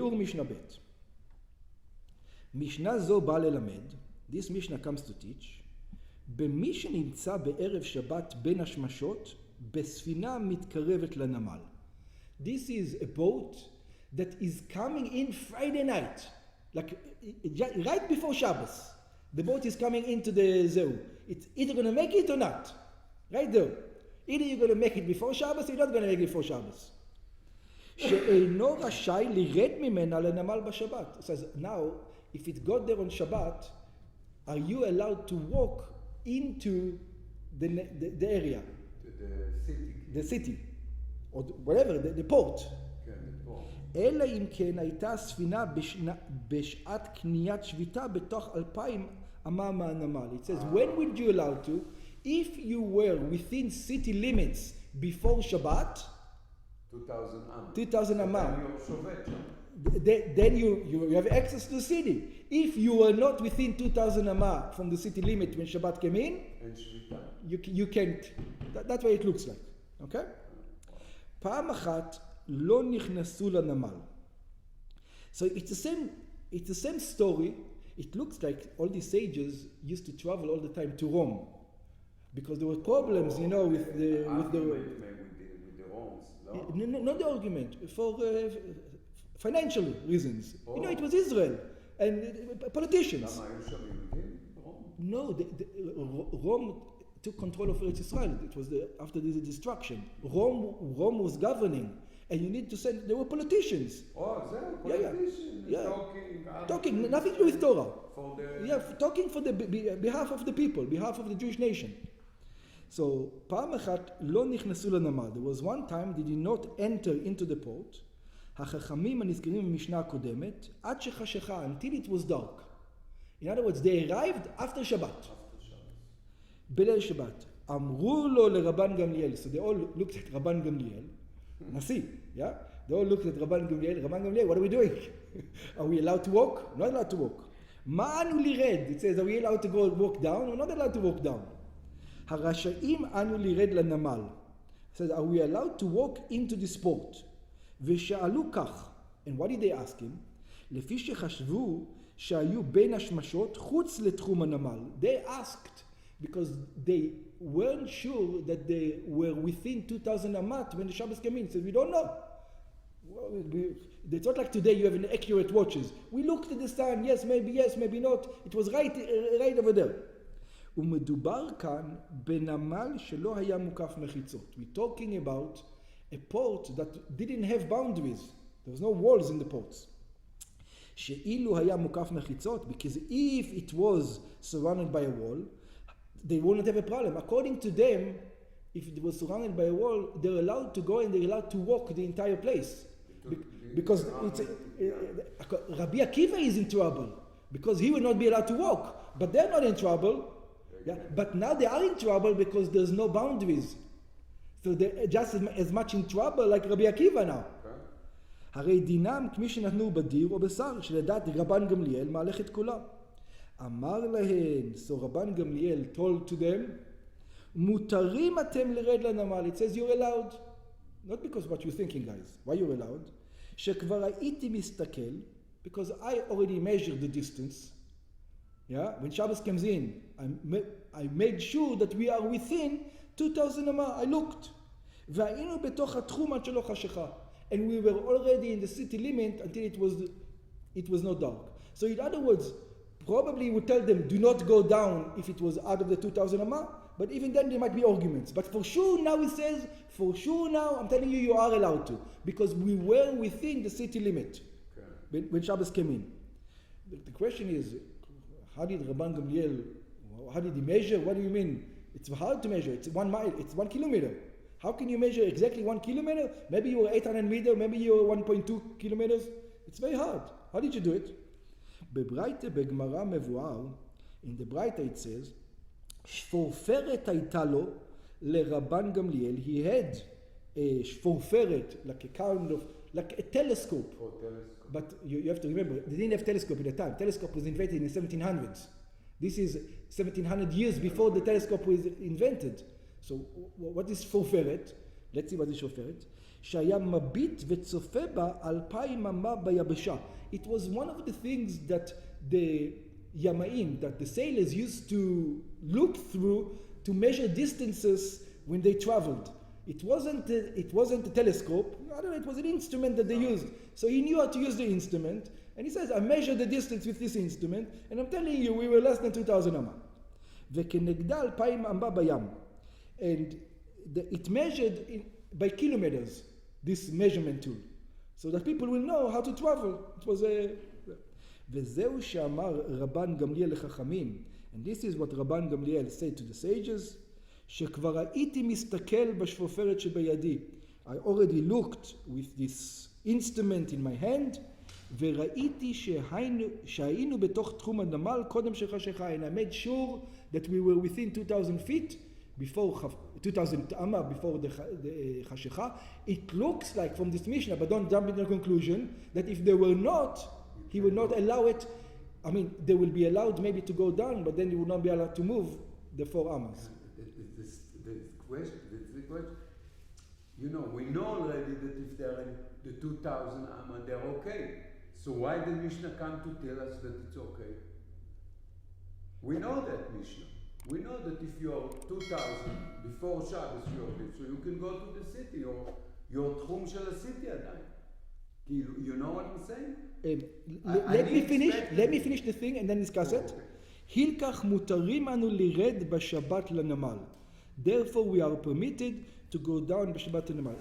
ביאור משנה ב'. משנה זו באה ללמד, this Mishnah comes to teach, במי שנמצא בערב שבת בין השמשות, בספינה מתקרבת לנמל. This is a boat that is coming in Friday night, like right before Shabbos. The boat is coming into the Zeu. It's either going to make it or not. Right there. Either you're going to make it before Shabbos or you're not going to make it before Shabbos. שאינו רשאי לרד ממנה לנמל בשבת. It says, now, if it got there on Shabbat, are you allowed to walk into the area? The city. The city. Or whatever, the port. כן, the port. אלא אם כן הייתה הספינה בשעת קניית שביתה בתוך 2,000 אמה מהנמל. It says, when would you allow to? If you were within city limits before Shabbat, 2,000 אמה. Then you have access to the city. If you are not within 2,000 אמה from the city limit when Shabbat came in, you can't. That's what it looks like. Okay? פעם אחת לא נכנסו לנמל. So it's the same story. It looks like all these sages used to travel all the time to Rome because there were problems, with the Romans. No, not the argument, for financial reasons. It was Israel and politicians. No, Rome took control of Eretz Israel. It was after the destruction. Rome was governing, and you need to send. There were politicians. Politicians. Yeah. Talking, nothing to do with Torah. Talking for the behalf of the people, behalf of the Jewish nation. So, פעם אחת לא נכנסו לנמל. There was one time they did not enter into the port. החכמים הנזכרים במשנה הקודמת, עד שחשכה, until it was dark. In other words, they arrived after Shabbat. בליל שבת. אמרו לו לרבן גמליאל. So they all looked at רבן גמליאל. נשיא, yeah? They all looked at רבן גמליאל. רבן גמליאל, what are we doing? Are we allowed to walk? Not allowed to walk. מה אנו לרד? It says, are we allowed to go walk down or not allowed to walk down? הרשאים אנו לרד לנמל. It says, are we allowed to walk into this port? ושאלו כך, and what did they ask him? לפי שחשבו שהיו בין השמשות חוץ לתחום הנמל. They asked because they weren't sure that they were within 2,000 amat when the Shabbos came in. So we don't know. It's not like today you have an accurate watches. We looked at the sun, yes, maybe not. It was right over there. ומדובר כאן בנמל שלא היה מוקף מחיצות. We're talking about a port that didn't have boundaries. There was no walls in the ports. שאילו היה מוקף מחיצות, because if it was surrounded by a wall, they wouldn't have a problem. According to them, if it was surrounded by a wall, they're allowed to go and they're allowed to walk the entire place. Because Rabbi Akiva is in trouble. Because he will not be allowed to walk. But they're not in trouble. Yeah? But now they are in trouble because there's no boundaries. So they're just as much in trouble like Rabbi Akiva now. הרי דינם כמי שנתנו בדיר או בשר, שלדעת רבן גמליאל מהלכת כולה. אמר להן, so רבן גמליאל told to them, מותרים אתם לרד לנמל. It says you're allowed. Not because what you're thinking, guys. Why you're allowed? שכבר הייתי מסתכל, because I already measured the distance. Yeah? When Shabbos comes in, I made sure that we are within 2,000 אמה. I looked. והיינו בתוך התחום עד שלא חשכה. And we were already in the city limit until it was not dark. So in other words, probably would tell them, do not go down if it was out of the 2,000 amma, but even then there might be arguments. But for sure now it says, for sure now, I'm telling you, you are allowed to. Because we were within the city limit when Shabbos came in. The question is, how did Rabban Gamliel, how did he measure? What do you mean? It's hard to measure. It's 1 mile, it's 1 kilometer. How can you measure exactly 1 kilometer? Maybe you were 800 meters, maybe you were 1.2 kilometers. It's very hard. How did you do it? בברייתא בגמרא מבואר, in the Braita it says, שפורפרת הייתה לו לרבן גמליאל. He had a שפורפרת, like a kind of, like a telescope. Oh, telescope. But you have to remember, they didn't have telescope at the time. Telescope was invented in the 1700s. This is 1700 years before the telescope was invented. So what is שפורפרת? Let's see what is שפורפרת. שהיה מביט וצופה בה 2,000 אמה ביבשה. It was one of the things that the Yamaim, that the sailors used to look through to measure distances when they traveled. It wasn't a telescope. I don't know, it was an instrument that they used. So he knew how to use the instrument. And he says, I measured the distance with this instrument, and I'm telling you, we were less than 2,000 אמה. וכנגדה 2,000 אמה בים. And it measured by kilometers, this measurement tool. So that people will know how to travel. It was a... וזהו שאמר רבן גמליאל לחכמים, and this is what רבן גמליאל said to the sages, שכבר הייתי מסתכל בשפופרת שבידי. I already looked with this instrument in my hand, וראיתי שהיינו בתוך תחום הנמל קודם שחשיכה, and I made sure that we were within 2,000 feet before 2,000 אמה before the חשיכה. It looks like from this Mishnah, but don't jump into the conclusion, that if they were not, he would not allow it. I mean, they will be allowed maybe to go down, but then you would not be allowed to move the 4 amas. The question, you know, we know already that if they're in the 2,000 amma, they're okay. So why the Mishnah come to tell us that it's okay? We know that Mishnah. We know that if you're 2,000 before Shabbos, you're good, so you can go to the city, or your תחום של city עדיין. You know what I'm saying? Let me finish the thing and then discuss it. הילקח מותרים אנו לרד בשבת לנמל. Therefore we are permitted to go down בשבת לנמל.